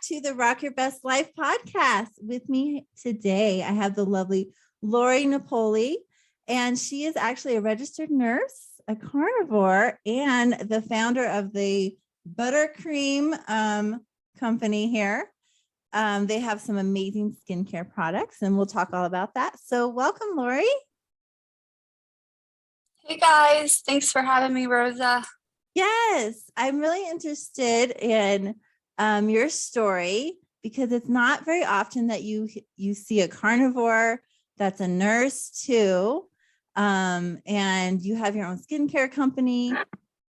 to the Rock Your Best Life podcast. With me today, I have the lovely Lorinapoli, and she is actually a registered nurse, a carnivore, and the founder of the Buttercream company here. They have some amazing skincare products, and we'll talk all about that. So welcome, Lori. Hey guys, thanks for having me, Rosa. Yes, I'm really interested in your story because it's not very often that you see a carnivore that's a nurse too, and you have your own skincare company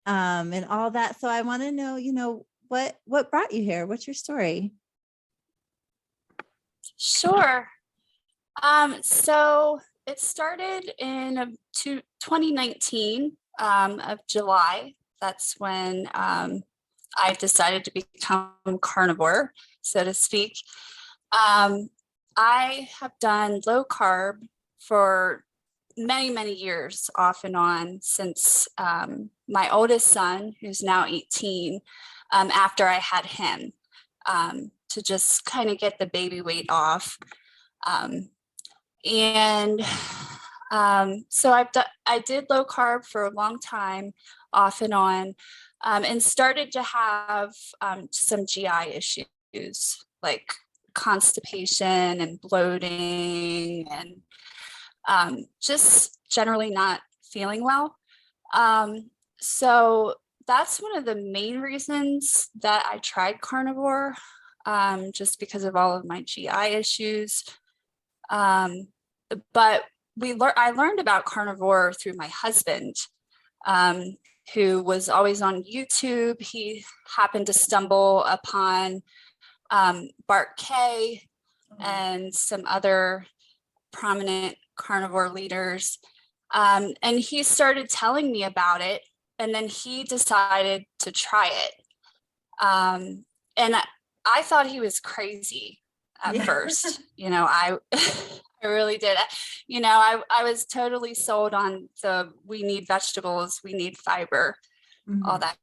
and all that. So I want to know, what brought you here? What's your story? Sure. So it started in 2019 of July. That's when I decided to become carnivore, so to speak. I have done low carb for many years, off and on, since my oldest son, who's now 18, after I had him, to just kind of get the baby weight off. So I did low carb for a long time, off and on, and started to have some GI issues like constipation and bloating and just generally not feeling well. So that's one of the main reasons that I tried carnivore, just because of all of my GI issues. But I learned about carnivore through my husband, who was always on YouTube. He happened to stumble upon Bart K and some other prominent carnivore leaders. And he started telling me about it, and then he decided to try it. And I thought he was crazy at first. I really did. I was totally sold on we need vegetables, we need fiber, all that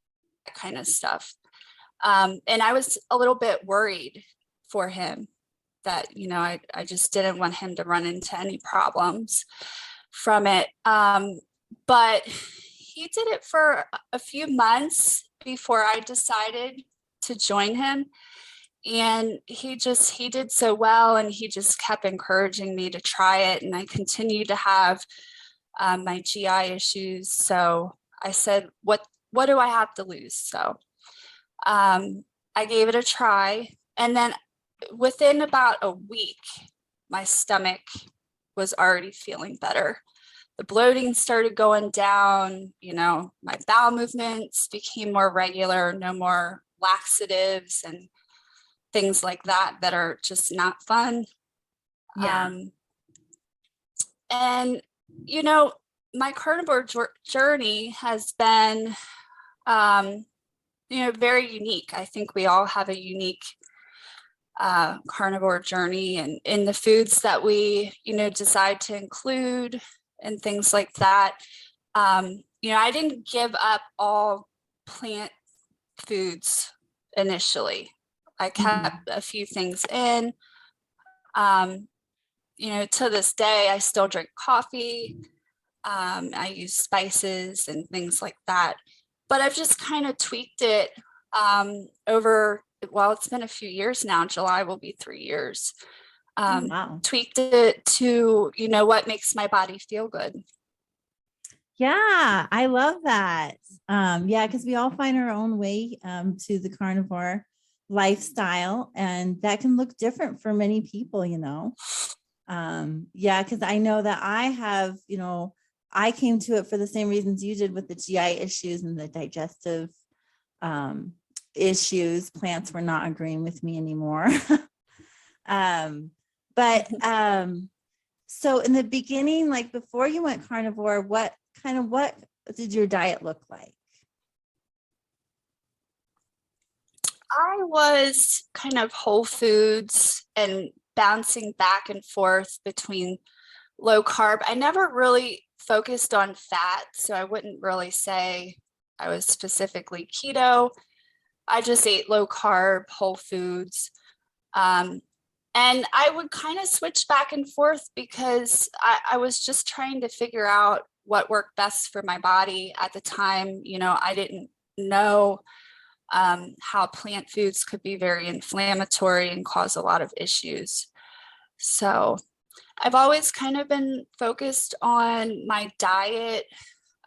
kind of stuff. And I was a little bit worried for him that, I just didn't want him to run into any problems from it. But he did it for a few months before I decided to join him. And he did so well, and he just kept encouraging me to try it. And I continued to have my GI issues. So I said, what do I have to lose? So I gave it a try. And then within about a week, my stomach was already feeling better. The bloating started going down, my bowel movements became more regular, no more laxatives and things like that are just not fun. Yeah. And my carnivore journey has been very unique. I think we all have a unique carnivore journey, and in the foods that we decide to include and things like that. I didn't give up all plant foods initially. I kept a few things in. To this day, I still drink coffee. I use spices and things like that. But I've just kind of tweaked it it's been a few years now. July will be 3 years. Wow. Tweaked it to, what makes my body feel good. Yeah, I love that. Because we all find our own way to the carnivore lifestyle, and that can look different for many people, because I know that I have, I came to it for the same reasons you did with the GI issues and the digestive issues. Plants were not agreeing with me anymore. So in the beginning, like before you went carnivore, what did your diet look like? I was kind of whole foods and bouncing back and forth between low carb. I never really focused on fat, so I wouldn't really say I was specifically keto. I just ate low carb, whole foods. And I would kind of switch back and forth because I was just trying to figure out what worked best for my body at the time. I didn't know how plant foods could be very inflammatory and cause a lot of issues. So I've always kind of been focused on my diet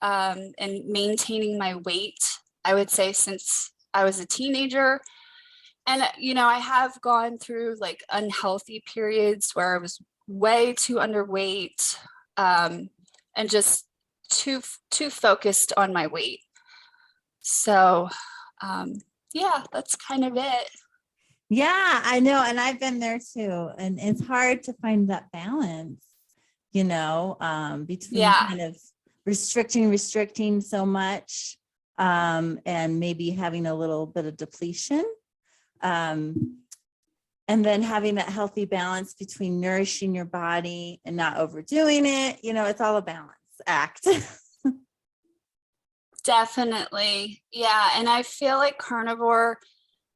and maintaining my weight, I would say, since I was a teenager. And, I have gone through like unhealthy periods where I was way too underweight and just too focused on my weight. So, yeah, that's kind of it. Yeah, I know. And I've been there too. And it's hard to find that balance, between kind of restricting so much and maybe having a little bit of depletion. And then having that healthy balance between nourishing your body and not overdoing it. It's all a balance act. Definitely. Yeah. And I feel like carnivore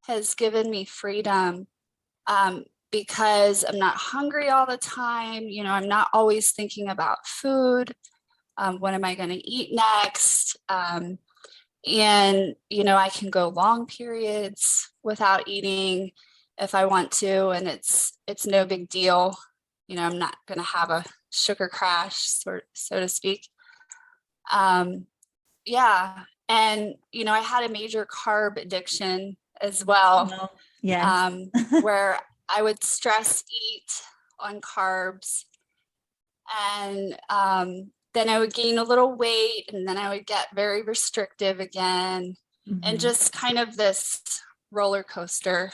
has given me freedom because I'm not hungry all the time. I'm not always thinking about food. What am I going to eat next? And, I can go long periods without eating if I want to, and it's no big deal. I'm not going to have a sugar crash, so to speak. Yeah. And, I had a major carb addiction as well, where I would stress eat on carbs and then I would gain a little weight and then I would get very restrictive again, and just kind of this roller coaster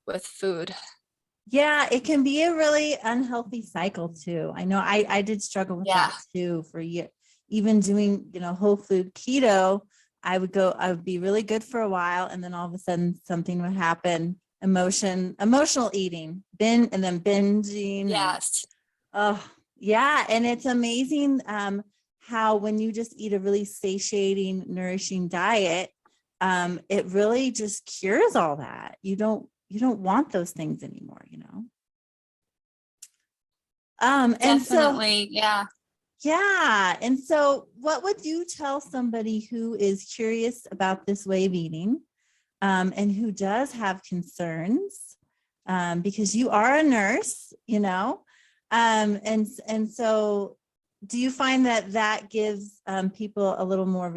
with food. Yeah, it can be a really unhealthy cycle too. I know I did struggle with that too for years. Even doing, whole food keto, I would be really good for a while. And then all of a sudden something would happen, emotional eating, and then binging. Yes. Yeah. And it's amazing how when you just eat a really satiating, nourishing diet, it really just cures all that. You don't want those things anymore, And definitely. yeah. And so what would you tell somebody who is curious about this way of eating and who does have concerns because you are a nurse, and so do you find that gives people a little more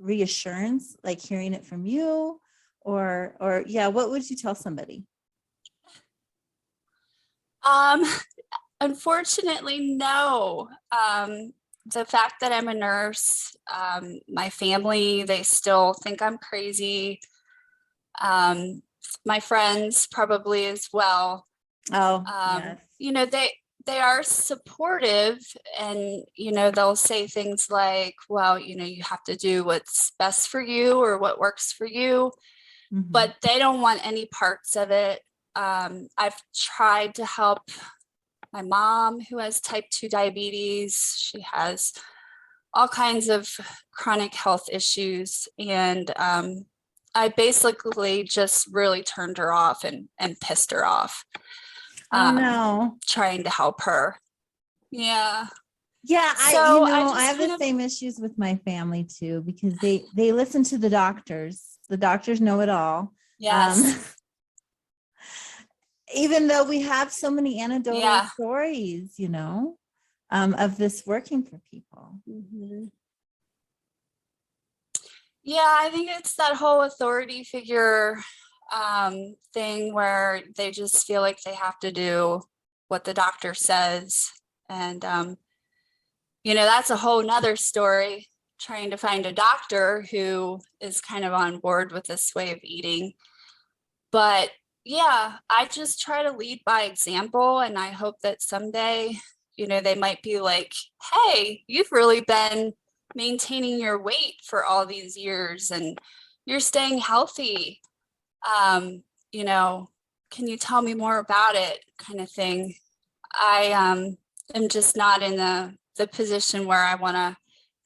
reassurance, like hearing it from you or what would you tell somebody? Unfortunately, no. The fact that I'm a nurse, my family, they still think I'm crazy. My friends probably as well. Yes. They are supportive and, they'll say things like, well, you have to do what's best for you or what works for you, but they don't want any parts of it. I've tried to help my mom who has type 2 diabetes. She has all kinds of chronic health issues. And I basically just really turned her off and pissed her off. No. Trying to help her. Yeah. Yeah. So I have the same issues with my family too, because they listen to the doctors. The doctors know it all. Yes. Even though we have so many anecdotal stories, of this working for people. Yeah, I think it's that whole authority figure thing where they just feel like they have to do what the doctor says. And, that's a whole nother story, trying to find a doctor who is kind of on board with this way of eating. But yeah, I just try to lead by example. And I hope that someday, they might be like, hey, you've really been maintaining your weight for all these years and you're staying healthy. Can you tell me more about it, kind of thing. I am just not in the position where I want to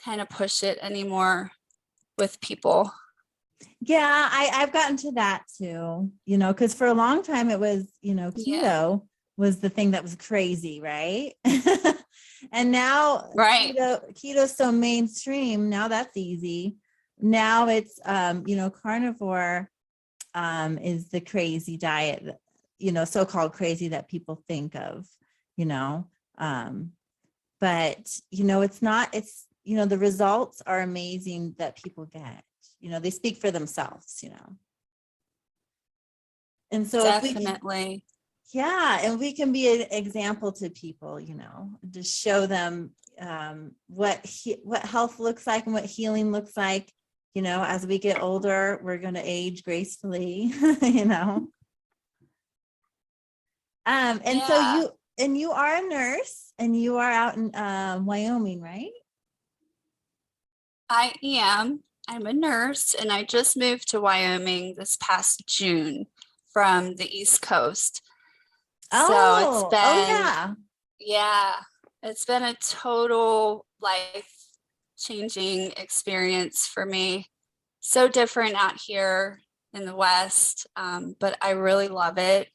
kind of push it anymore with people. Yeah, I've gotten to that too, because for a long time it was, Yeah. keto was the thing that was crazy, right? And now Right. keto's so mainstream. Now that's easy. Now it's carnivore is the crazy diet, so-called crazy that people think of, you know. But the results are amazing that people get. They speak for themselves. And so if we Definitely. yeah, and we can be an example to people, to show them what health looks like and what healing looks like. As we get older, we're going to age gracefully. And so Yeah, you are a nurse, and you are out in Wyoming, right? I am. I'm a nurse, and I just moved to Wyoming this past June from the East Coast. So Oh yeah. yeah, it's been a total life changing experience for me. So different out here in the West, but I really love it.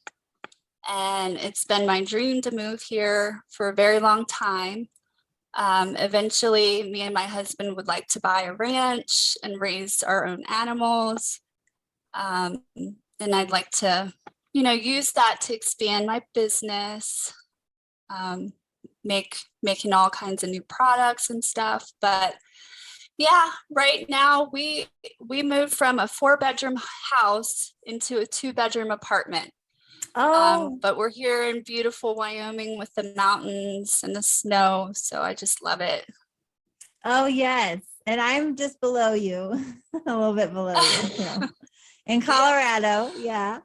And it's been my dream to move here for a very long time. Eventually, me and my husband would like to buy a ranch and raise our own animals. And I'd like to, use that to expand my business, making all kinds of new products and stuff. But yeah, right now we moved from a 4-bedroom house into a 2-bedroom apartment. Oh, But we're here in beautiful Wyoming with the mountains and the snow, so I just love it. oh yes. And I'm just below you, a little bit below you, in Colorado. Yeah.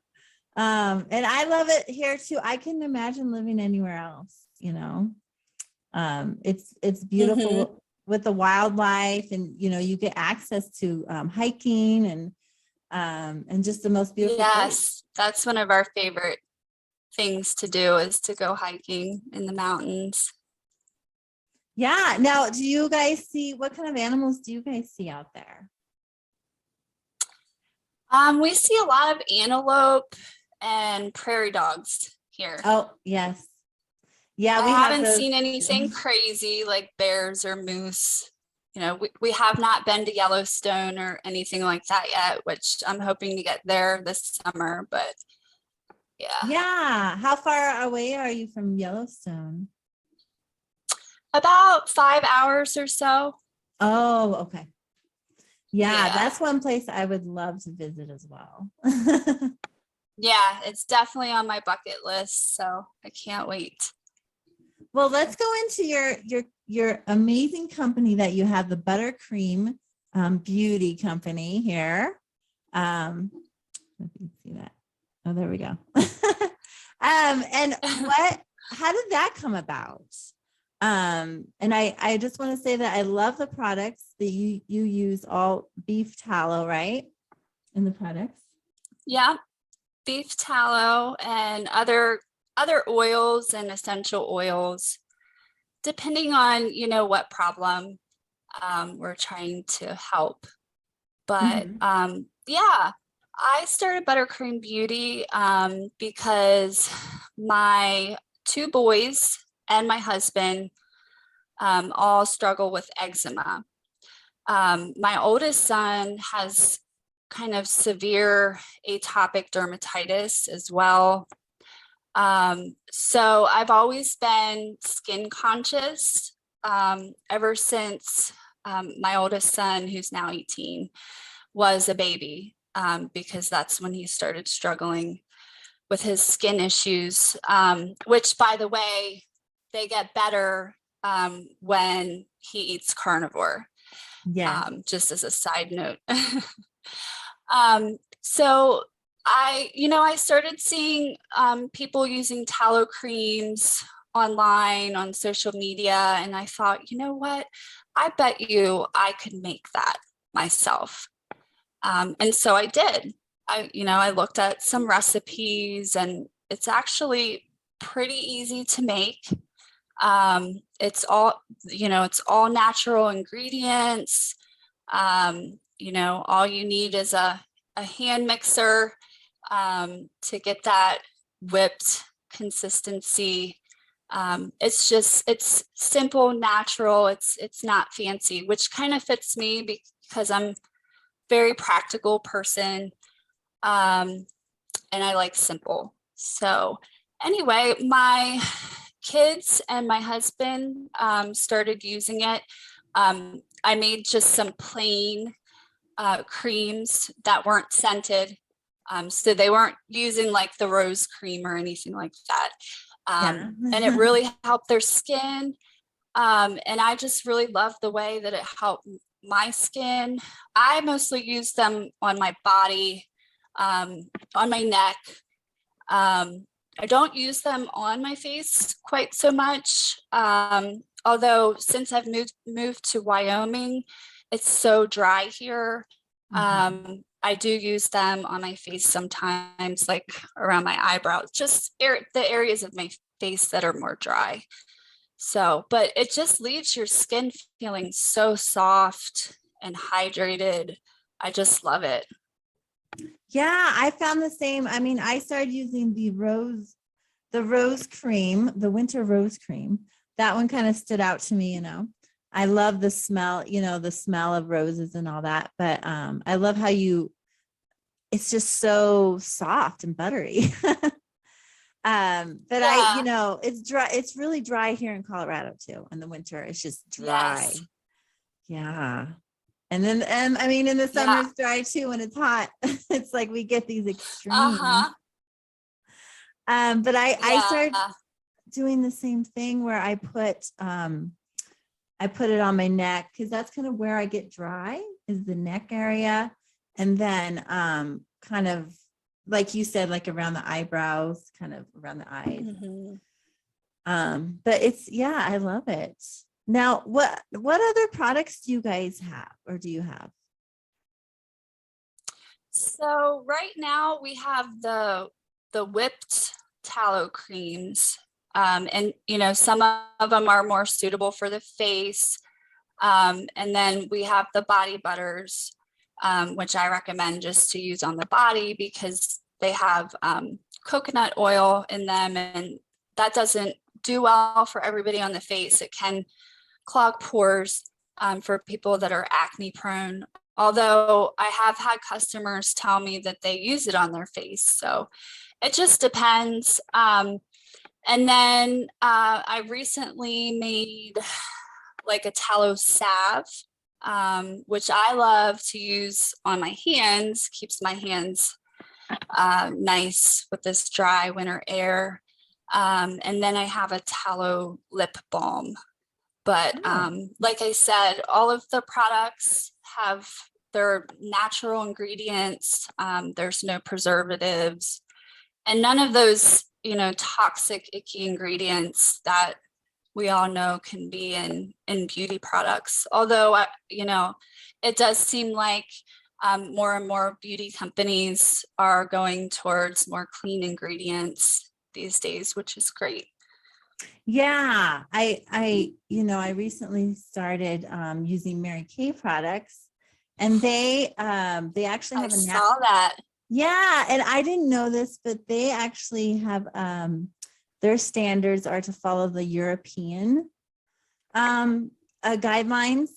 And I love it here too. I can imagine living anywhere else. It's Mhm. beautiful with the wildlife, and you get access to hiking and just the most beautiful place. Yes, that's one of our favorite things to do is to go hiking in the mountains. Yeah. Now, do you guys see what kind of animals do you guys see out there? We see a lot of antelope and prairie dogs here. Oh, yes. Yeah, I we have haven't those seen anything too. crazy like bears or moose. We have not been to Yellowstone or anything like that yet, which I'm hoping to get there this summer. But yeah, Yeah. How far away are you from Yellowstone? about 5 hours or so. Oh, okay. Yeah, Yeah. that's one place I would love to visit as well. Yeah, it's definitely on my bucket list. So I can't wait. Well, let's go into your amazing company that you have, the Buttercream Beauty company here. Let me see that. Oh, there we go. And how did that come about? And I just want to say that I love the products that you use, all beef tallow, right? In the products. Yeah, beef tallow and other oils and essential oils, depending on what problem we're trying to help. But Mhm. yeah, I started Buttercream Beauty because my 2 boys and my husband all struggle with eczema. My oldest son has kind of severe atopic dermatitis as well. So I've always been skin conscious ever since my oldest son, who's now 18, was a baby, because that's when he started struggling with his skin issues, which, by the way, they get better when he eats carnivore, Yes. just as a side note. So I started seeing people using tallow creams online on social media, and I thought, you know what? I bet you I could make that myself. And so I did. I looked at some recipes, and it's actually pretty easy to make. It's all natural ingredients. all you need is a hand mixer to get that whipped consistency. It's simple, natural. It's not fancy, which kind of fits me because I'm very practical person. And I like simple. So anyway, my kids and my husband started using it. I made just some plain creams that weren't scented. So they weren't using like the rose cream or anything like that. And it really helped their skin. And I just really love the way that it helped my skin. I mostly use them on my body, on my neck. I don't use them on my face quite so much. Although since I've moved to Wyoming, it's so dry here. I do use them on my face sometimes, like around my eyebrows, just the areas of my face that are more dry. So, but it just leaves your skin feeling so soft and hydrated. I just love it. Yeah, I found the same. I mean, I started using the rose cream, the winter rose cream. That one kind of stood out to me, I love the smell, the smell of roses and all that. But I love how it's just so soft and buttery. But yeah. It's dry. It's really dry here in Colorado too. In the winter, it's just dry. Yes. Yeah. And I mean, in the summer it's dry too when it's hot. It's like we get these extremes. But I started doing the same thing where I put it on my neck because that's kind of where I get dry is the neck area. And then kind of like you said, like around the eyebrows, kind of around the eyes. But I love it. Now, what other products do you guys have or do you have? So right now we have the whipped tallow creams. And, some of them are more suitable for the face. And then we have the body butters, which I recommend just to use on the body because they have coconut oil in them, and that doesn't do well for everybody on the face. It can clog pores for people that are acne prone. Although I have had customers tell me that they use it on their face. So it just depends. And then I recently made like a tallow salve, which I love to use on my hands, keeps my hands nice with this dry winter air. And then I have a tallow lip balm. But like I said, all of the products have their natural ingredients. There's no preservatives and none of those, toxic, icky ingredients that we all know can be in beauty products. Although, it does seem like more and more beauty companies are going towards more clean ingredients these days, which is great. Yeah, I recently started using Mary Kay products, and they actually have saw that. Yeah, and I didn't know this, but they actually have their standards are to follow the European guidelines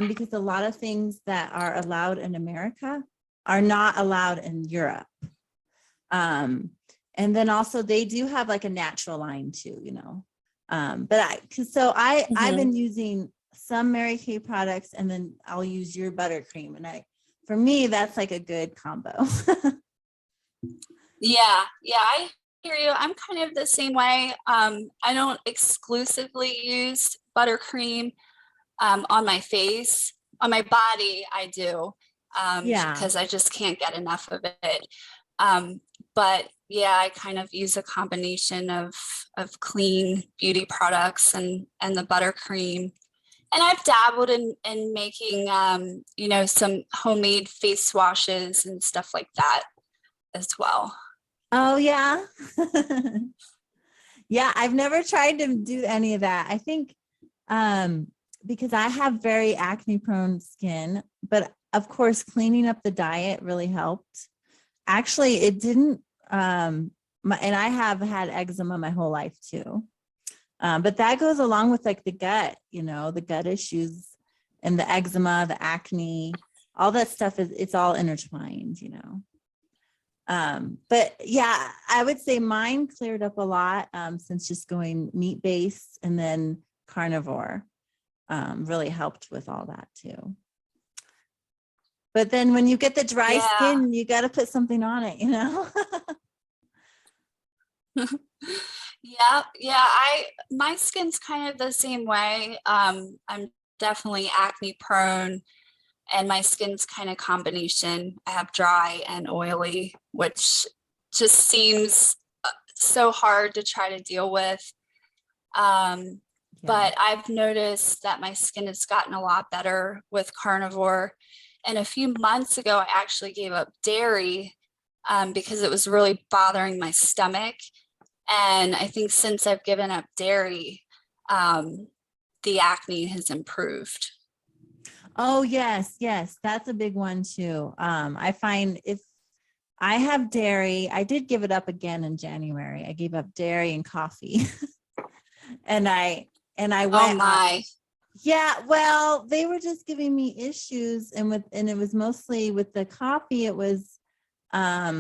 because a lot of things that are allowed in America are not allowed in Europe. And then also they do have like a natural line too, but I've been using some Mary Kay products and then I'll use your buttercream. And for me, that's like a good combo. Yeah, I hear you. I'm kind of the same way. I don't exclusively use buttercream on my face. On my body, I do. Because I just can't get enough of it. But yeah, I kind of use a combination of clean beauty products and the buttercream. And I've dabbled in making, some homemade face washes and stuff like that as well. Oh, yeah. Yeah, I've never tried to do any of that. I think because I have very acne prone skin, but of course, cleaning up the diet really helped. Actually, it didn't, and I have had eczema my whole life too. But that goes along with like the gut, the gut issues and the eczema, the acne, all that stuff it's all intertwined. But yeah, I would say mine cleared up a lot since just going meat-based, and then carnivore really helped with all that too. But then when you get the dry skin, you got to put something on it, Yeah. My skin's kind of the same way. I'm definitely acne prone, and my skin's kind of combination. I have dry and oily, which just seems so hard to try to deal with. But I've noticed that my skin has gotten a lot better with carnivore. And a few months ago, I actually gave up dairy because it was really bothering my stomach. And I think since I've given up dairy, the acne has improved. Oh, yes. That's a big one too. I find if I have dairy, I did give it up again in January. I gave up dairy and coffee. and I went, oh my. Yeah, well, they were just giving me issues, and it was mostly with the coffee. It was, I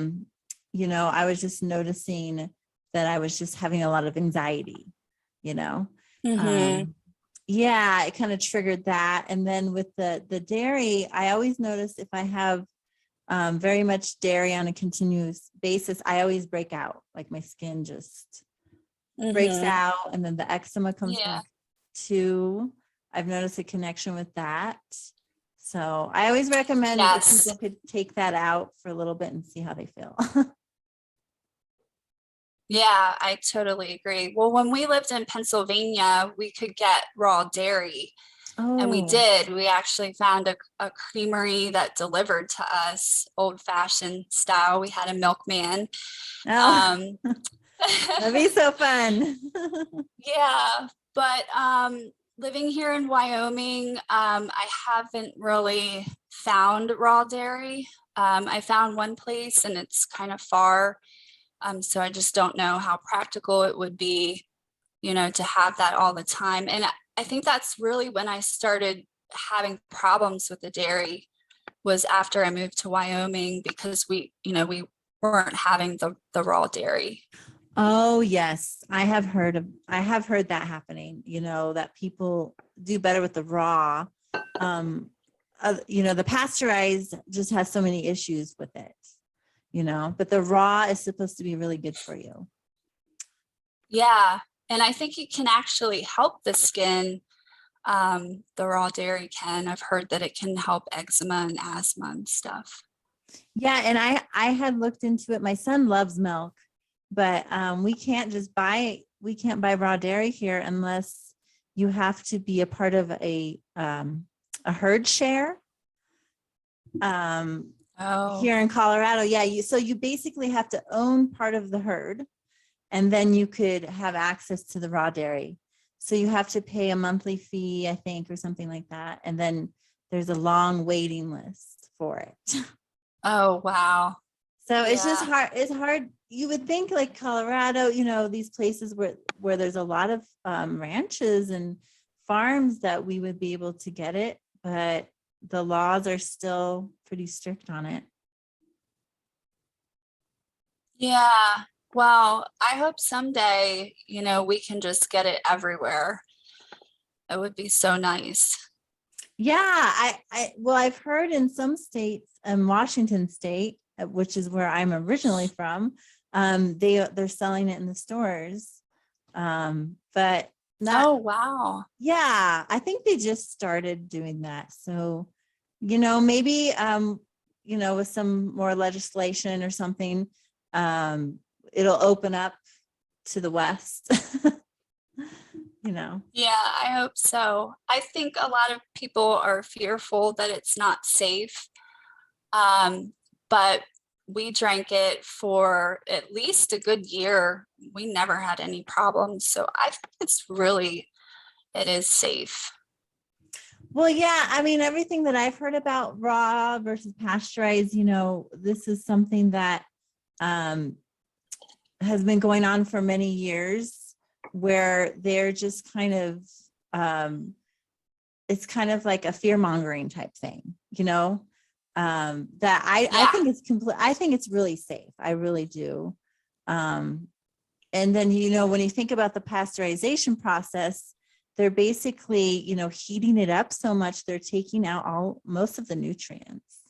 was just noticing that I was just having a lot of anxiety, Mm-hmm. Yeah, it kind of triggered that. And then with the dairy, I always notice if I have very much dairy on a continuous basis, I always break out, like my skin just breaks out, and then the eczema comes back too. I've noticed a connection with that. So I always recommend if people could take that out for a little bit and see how they feel. Yeah, I totally agree. Well, when we lived in Pennsylvania, we could get raw dairy. And we did. We actually found a creamery that delivered to us old-fashioned style. We had a milkman. That'd be so fun. Yeah, but living here in Wyoming, I haven't really found raw dairy. I found one place, and it's kind of far. So I just don't know how practical it would be, to have that all the time. And I think that's really when I started having problems with the dairy, was after I moved to Wyoming, because we weren't having the raw dairy. Oh, yes. I have heard that happening, that people do better with the raw. The pasteurized just has so many issues with it, but the raw is supposed to be really good for you. Yeah. And I think it can actually help the skin. The raw dairy can. I've heard that it can help eczema and asthma and stuff. Yeah. And I had looked into it. My son loves milk, but we can't buy raw dairy here unless you have to be a part of a herd share. Here in Colorado. Yeah. So you basically have to own part of the herd, and then you could have access to the raw dairy. So you have to pay a monthly fee, I think, or something like that. And then there's a long waiting list for it. Oh, wow. So it's just hard. It's hard. You would think like Colorado, these places where there's a lot of ranches and farms that we would be able to get it, but the laws are still pretty strict on it. Yeah. Well, I hope someday, we can just get it everywhere. It would be so nice. Yeah, I've heard in some states, Washington State, which is where I'm originally from, they're selling it in the stores, but not. Oh, wow. Yeah, I think they just started doing that. So, maybe with some more legislation or something, it'll open up to the West. Yeah, I hope so. I think a lot of people are fearful that it's not safe. But we drank it for at least a good year. We never had any problems. So I think it is safe. Well, yeah, I mean, everything that I've heard about raw versus pasteurized, this is something that has been going on for many years, where they're just kind of, it's kind of like a fear mongering type thing, that I think it's I think it's really safe. I really do. And then, when you think about the pasteurization process, they're basically, heating it up so much, they're taking out most of the nutrients.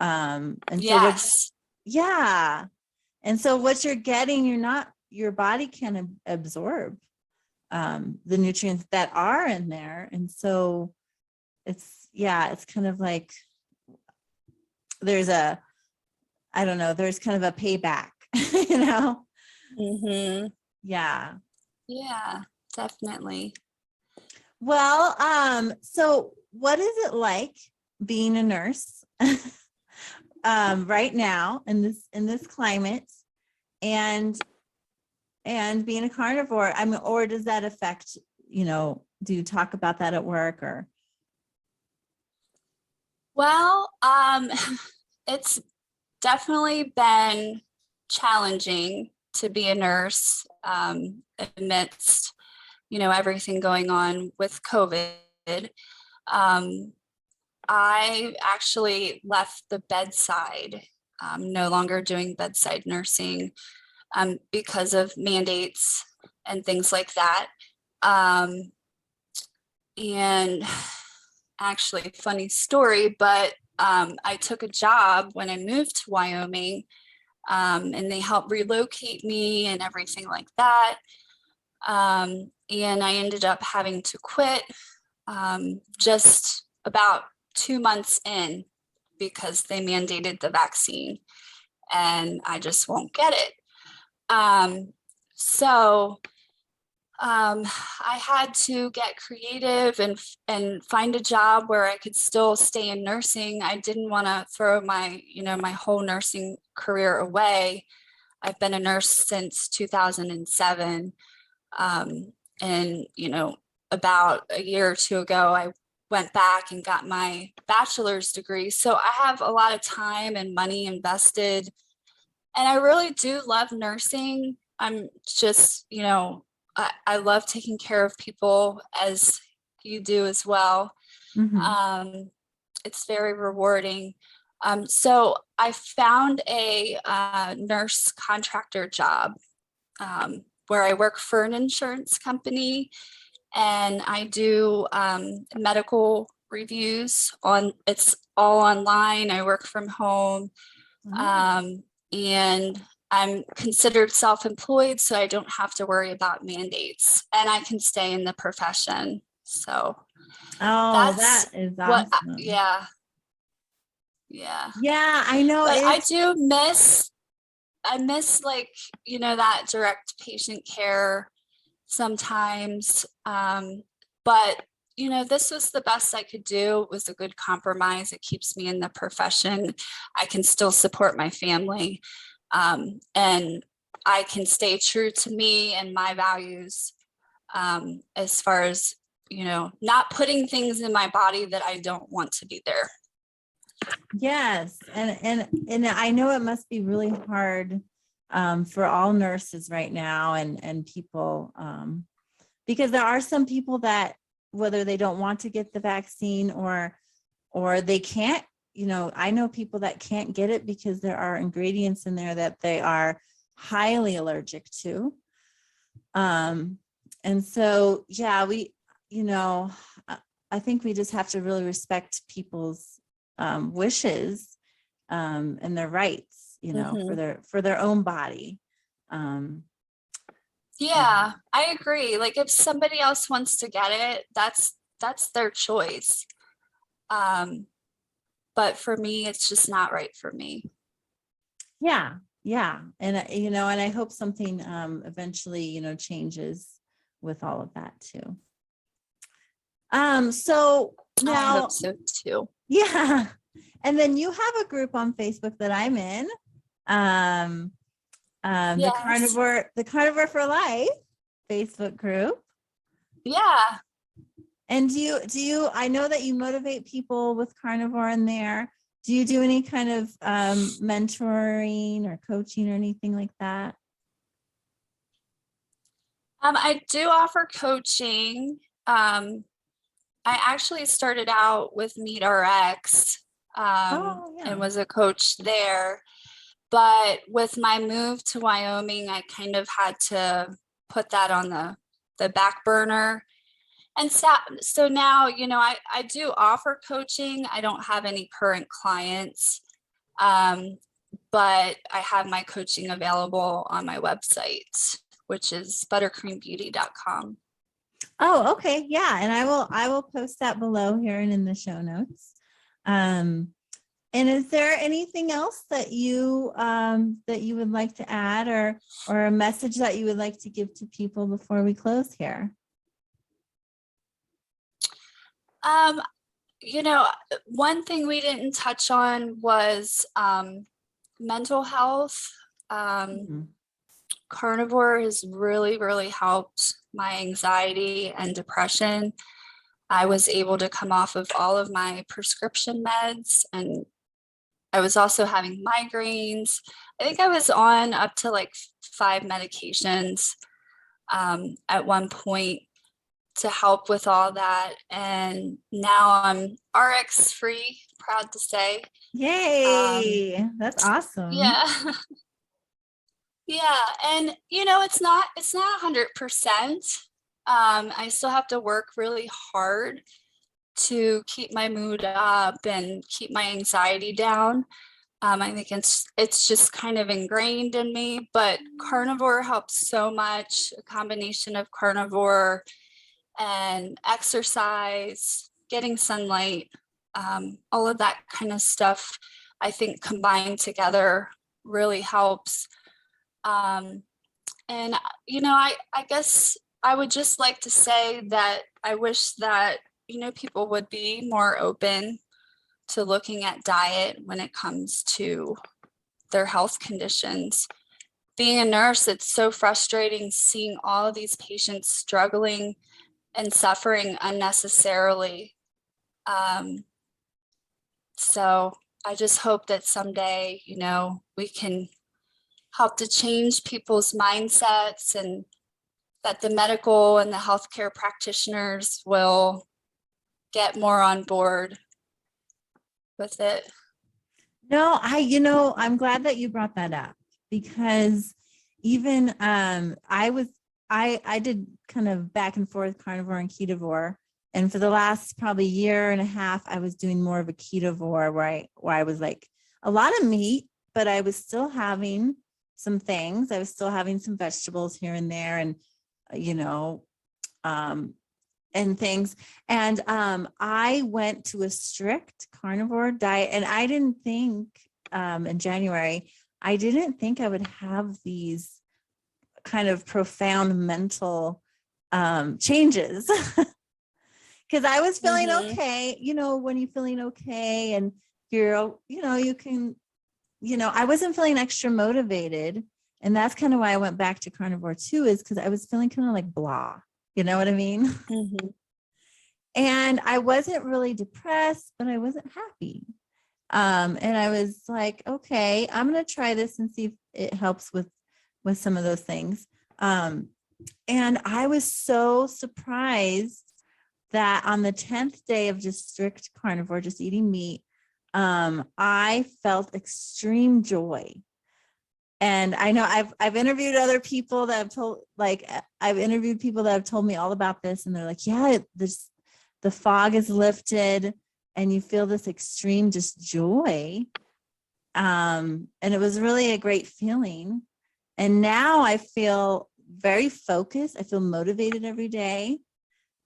And Yes. yeah. And so what you're getting, your body can absorb the nutrients that are in there. And so it's kind of like there's kind of a payback, Mm-hmm. Yeah. Yeah, definitely. Well, so what is it like being a nurse right now in this climate, and being a carnivore? I mean, or does that affect, do you talk about that at work or? Well, it's definitely been challenging to be a nurse amidst, everything going on with COVID. I actually left the bedside, no longer doing bedside nursing because of mandates and things like that. And actually, funny story, but I took a job when I moved to Wyoming, and they helped relocate me and everything like that. And I ended up having to quit just about 2 months in, because they mandated the vaccine and I just won't get it. So I had to get creative and find a job where I could still stay in nursing. I didn't want to throw my whole nursing career away. I've been a nurse since 2007. And, about a year or two ago, I went back and got my bachelor's degree. So I have a lot of time and money invested, and I really do love nursing. I'm just, I love taking care of people, as you do as well. Mm-hmm. It's very rewarding. So I found a nurse contractor job where I work for an insurance company, and I do medical reviews it's all online. I work from home, and I'm considered self-employed, so I don't have to worry about mandates, and I can stay in the profession. So that's that is what, awesome. yeah. Yeah, I know. But I miss like, that direct patient care sometimes. But, this was the best I could do. It was a good compromise. It keeps me in the profession. I can still support my family. And I can stay true to me and my values, as far as, not putting things in my body that I don't want to be there. Yes. And I know it must be really hard for all nurses right now, and people, because there are some people that, whether they don't want to get the vaccine or they can't, I know people that can't get it because there are ingredients in there that they are highly allergic to. And so, yeah, I think we just have to really respect people's wishes and their rights, Mm-hmm. for their own body. Yeah, I agree. Like, if somebody else wants to get it, that's their choice. But for me, it's just not right for me. Yeah. And, and I hope something eventually, changes with all of that too. So now, I hope so too. yeah. And then you have a group on Facebook that I'm in. Yes. the Carnivore for Life Facebook group. Yeah. And I know that you motivate people with carnivore in there. Do you do any kind of mentoring or coaching or anything like that? I do offer coaching. I actually started out with MeatRx, Oh, yeah. and was a coach there. But with my move to Wyoming, I kind of had to put that on the back burner. And so now, I do offer coaching. I don't have any current clients, but I have my coaching available on my website, which is buttercreambeauty.com. Oh, okay. Yeah. And I will post that below here and in the show notes. And is there anything else that you would like to add, or a message that you would like to give to people before we close here? One thing we didn't touch on was mental health. Carnivore has really, really helped my anxiety and depression. I was able to come off of all of my prescription meds, and I was also having migraines. I think I was on up to like 5 medications at one point to help with all that. And now I'm RX free, proud to say. Yay. That's awesome. Yeah. Yeah. And it's not 100%. I still have to work really hard to keep my mood up and keep my anxiety down. I think it's just kind of ingrained in me, but carnivore helps so much. A combination of carnivore and exercise, getting sunlight, all of that kind of stuff, I think combined together really helps. And I guess I would just like to say that I wish that people would be more open to looking at diet when it comes to their health conditions. Being a nurse, it's so frustrating seeing all of these patients struggling and suffering unnecessarily. So I just hope that someday, we can help to change people's mindsets, and that the medical and the healthcare practitioners will get more on board with it. No, I'm glad that you brought that up, because even I did kind of back and forth carnivore and ketovore. And for the last probably year and a half, I was doing more of a ketovore where I was like a lot of meat, but I was still having some things. I was still having some vegetables here and there, and and things. And I went to a strict carnivore diet, and I didn't think in January, I didn't think I would have these kind of profound mental changes. Because I was feeling okay, when you're feeling okay and you can, I wasn't feeling extra motivated. And that's kind of why I went back to carnivore too, is because I was feeling kind of like blah. You know what I mean? And I wasn't really depressed, but I wasn't happy. And I was like, okay, I'm going to try this and see if it helps with some of those things. And I was so surprised that on the 10th day of just strict carnivore, just eating meat, I felt extreme joy. And I know I've interviewed other people that have interviewed people that have told me all about this, and they're like, yeah, the fog is lifted and you feel this extreme just joy. And it was really a great feeling. And now I feel very focused. I feel motivated every day.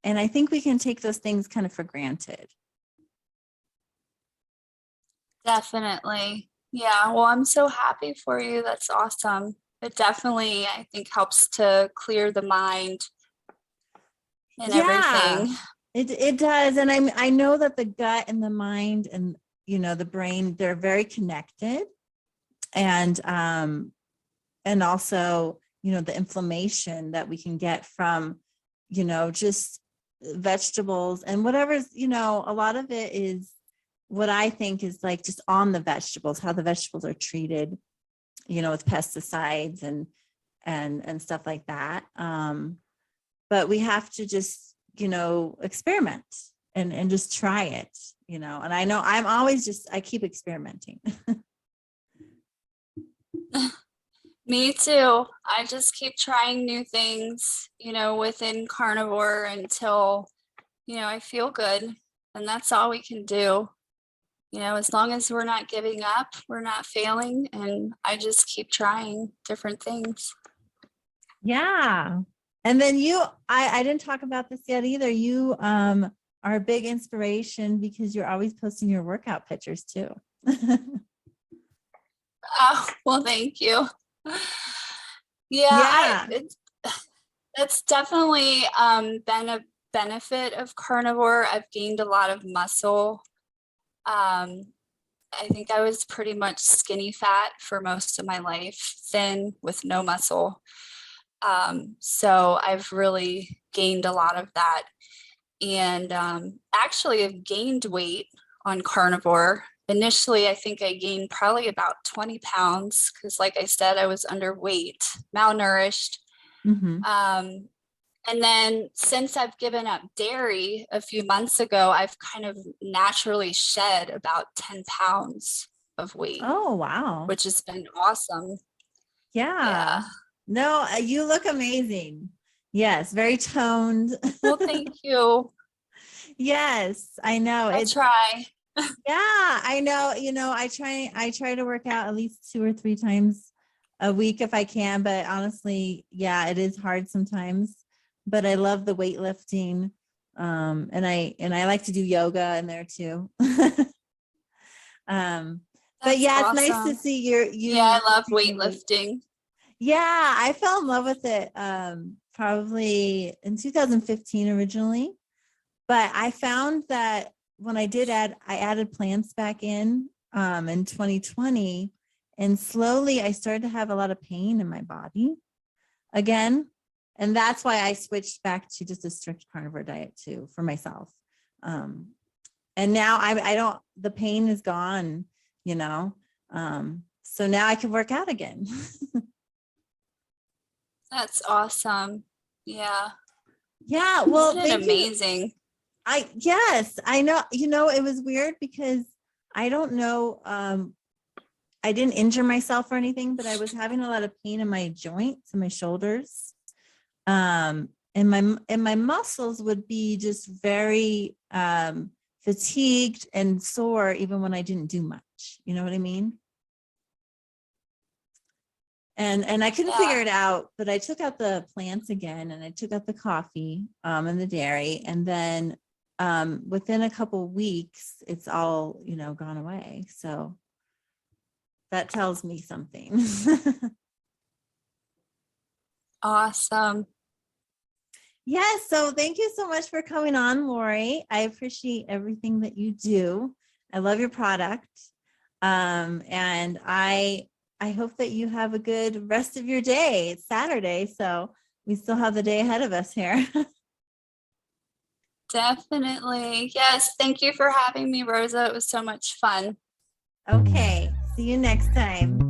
And I think we can take those things kind of for granted. Definitely. Yeah. Well, I'm so happy for you. That's awesome. It definitely, I think, helps to clear the mind and everything. It does. And I know that the gut and the mind and, the brain, they're very connected. And also, the inflammation that we can get from, just vegetables and whatever's, you know, a lot of it is what I think is like just on the vegetables, how the vegetables are treated, you know, with pesticides and stuff like that. But we have to just, you know, experiment and just try it, you know, and I know I'm always just, I keep experimenting. Me too. I just keep trying new things, you know, within carnivore until, you know, I feel good. And that's all we can do. You know, as long as we're not giving up, we're not failing. And I just keep trying different things. Yeah. And then I didn't talk about this yet either. You are a big inspiration because you're always posting your workout pictures too. Oh, well, thank you. Yeah. It's definitely been a benefit of carnivore. I've gained a lot of muscle. I think I was pretty much skinny fat for most of my life, thin with no muscle. So I've really gained a lot of that. And actually I've gained weight on carnivore. Initially, I think I gained probably about 20 pounds because, like I said, I was underweight, malnourished. Mm-hmm. And then since I've given up dairy a few months ago, I've kind of naturally shed about 10 pounds of weight. Oh, wow. Which has been awesome. Yeah. No, you look amazing. Yes, very toned. Well, thank you. Yes, I know. I'll try. Yeah, I know. You know, I try to work out at least 2 or 3 times a week if I can, but honestly, yeah, it is hard sometimes. But I love the weightlifting. And I like to do yoga in there too. But yeah, awesome. It's nice to see you. Yeah, I love weightlifting. Yeah, I fell in love with it probably in 2015 originally. But I found that when I added plants back in 2020, and slowly I started to have a lot of pain in my body again. And that's why I switched back to just a strict carnivore diet too for myself. And now I don't, the pain is gone, you know. So now I can work out again. That's awesome. Yeah. Yeah. Well, isn't it amazing? Yes, I know. You know, it was weird because I don't know. I didn't injure myself or anything, but I was having a lot of pain in my joints and my shoulders. And my muscles would be just very fatigued and sore even when I didn't do much. You know what I mean? And I couldn't figure it out, but I took out the plants again and I took out the coffee and the dairy, and then within a couple weeks it's all, you know, gone away. So that tells me something. Awesome. Yes. So thank you so much for coming on, Lori. I appreciate everything that you do. I love your product. And I hope that you have a good rest of your day. It's Saturday, so we still have the day ahead of us here. Definitely. Yes. Thank you for having me, Rosa. It was so much fun. Okay. See you next time.